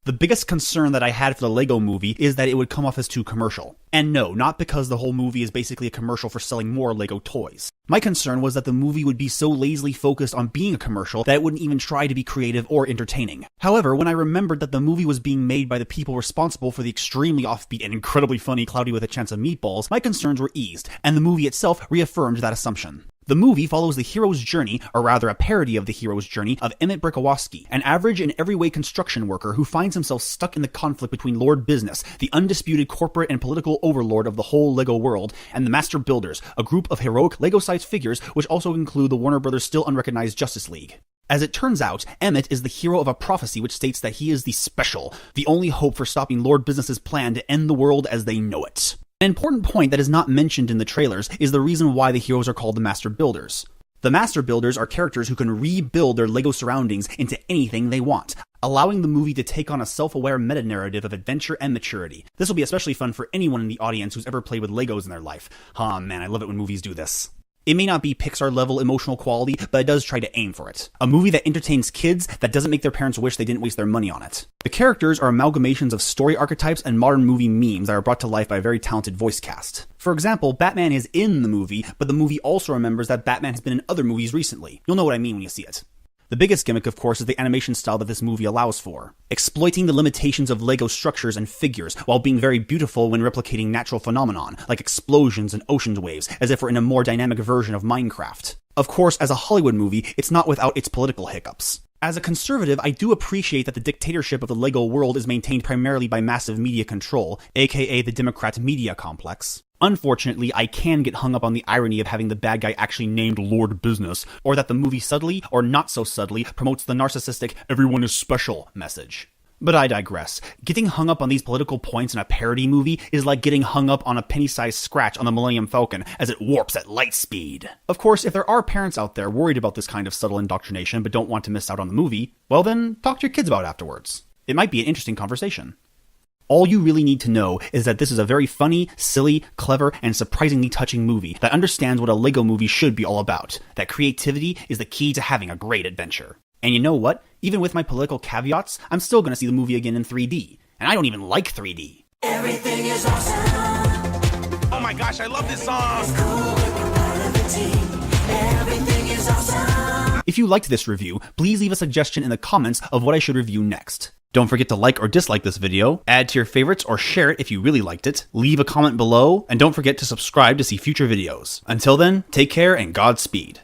The biggest concern that I had for the Lego movie is that it would come off as too commercial. And no, not because the whole movie is basically a commercial for selling more Lego toys. My concern was that the movie would be so lazily focused on being a commercial that it wouldn't even try to be creative or entertaining. However, when I remembered that the movie was being made by the people responsible for the extremely offbeat and incredibly funny Cloudy with a Chance of Meatballs, my concerns were eased, and the movie itself reaffirmed that assumption. The movie follows the hero's journey, or rather a parody of the hero's journey, of Emmett Brikowski, an average and every-way construction worker who finds himself stuck in the conflict between Lord Business, the undisputed corporate and political overlord of the whole Lego world, and the Master Builders, a group of heroic Lego-sized figures which also include the Warner Brothers' still unrecognized Justice League. As it turns out, Emmett is the hero of a prophecy which states that he is the special, the only hope for stopping Lord Business's plan to end the world as they know it. An important point that is not mentioned in the trailers is the reason why the heroes are called the Master Builders. The Master Builders are characters who can rebuild their Lego surroundings into anything they want, allowing the movie to take on a self-aware meta-narrative of adventure and maturity. This will be especially fun for anyone in the audience who's ever played with Legos in their life. Oh man, I love it when movies do this. It may not be Pixar-level emotional quality, but it does try to aim for it. A movie that entertains kids that doesn't make their parents wish they didn't waste their money on it. The characters are amalgamations of story archetypes and modern movie memes that are brought to life by a very talented voice cast. For example, Batman is in the movie, but the movie also remembers that Batman has been in other movies recently. You'll know what I mean when you see it. The biggest gimmick, of course, is the animation style that this movie allows for, exploiting the limitations of Lego structures and figures while being very beautiful when replicating natural phenomenon, like explosions and ocean waves, as if we're in a more dynamic version of Minecraft. Of course, as a Hollywood movie, it's not without its political hiccups. As a conservative, I do appreciate that the dictatorship of the Lego world is maintained primarily by massive media control, aka the Democrat media complex. Unfortunately, I can get hung up on the irony of having the bad guy actually named Lord Business, or that the movie subtly, or not so subtly, promotes the narcissistic "everyone is special" message. But I digress. Getting hung up on these political points in a parody movie is like getting hung up on a penny-sized scratch on the Millennium Falcon as it warps at light speed. Of course, if there are parents out there worried about this kind of subtle indoctrination but don't want to miss out on the movie, well then, talk to your kids about it afterwards. It might be an interesting conversation. All you really need to know is that this is a very funny, silly, clever, and surprisingly touching movie that understands what a Lego movie should be all about, that creativity is the key to having a great adventure. And you know what? Even with my political caveats, I'm still going to see the movie again in 3D. And I don't even like 3D. Everything is awesome. Oh my gosh, I love this song. It's cool when you're part of the team. Everything is awesome. If you liked this review, please leave a suggestion in the comments of what I should review next. Don't forget to like or dislike this video, add to your favorites or share it if you really liked it, leave a comment below, and don't forget to subscribe to see future videos. Until then, take care and Godspeed.